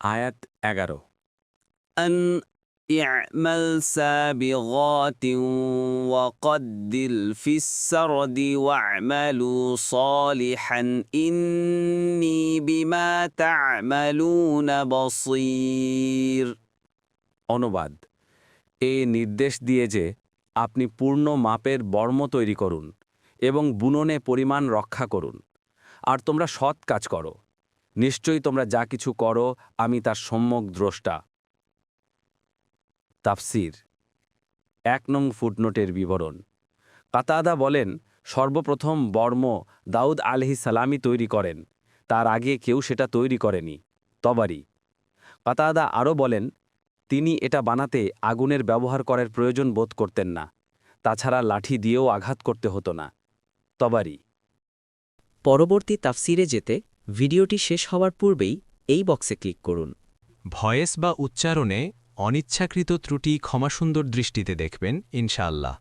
আয়াত 11। أن اعمل سابغات وقدر في السرد واعملوا صالحا إني بما تعملون بصير অনুবাদ: এ নির্দেশ দিয়ে যে আপনি পূর্ণ মাপের বর্ম তৈরি করুন এবং বুননে পরিমাণ রক্ষা করুন, আর তোমরা সৎ কাজ করো। নিশ্চয়ই তোমরা যা কিছু করো আমি তার সম্যক দ্রষ্টা। তাফসির 1 নং ফুটনোটের বিবরণ। কাতাদা বলেন, সর্বপ্রথম বর্ম দাউদ আলাইহিস সালামই তৈরি করেন, তার আগে কেউ সেটা তৈরি করেনি। তবারি। কাতাদা আরও বলেন, তিনি এটা বানাতে আগুনের ব্যবহার করার প্রয়োজন বোধ করতেন না, তাছাড়া লাঠি দিয়েও আঘাত করতে হতো না। তবারি। পরবর্তী তাফসিরে যেতে ভিডিওটি শেষ হওয়ার পূর্বেই এই বক্সে ক্লিক করুন। ভয়েস বা উচ্চারণে অনিচ্ছাকৃত ত্রুটি ক্ষমাসুন্দর দৃষ্টিতে দেখবেন ইনশাআল্লাহ।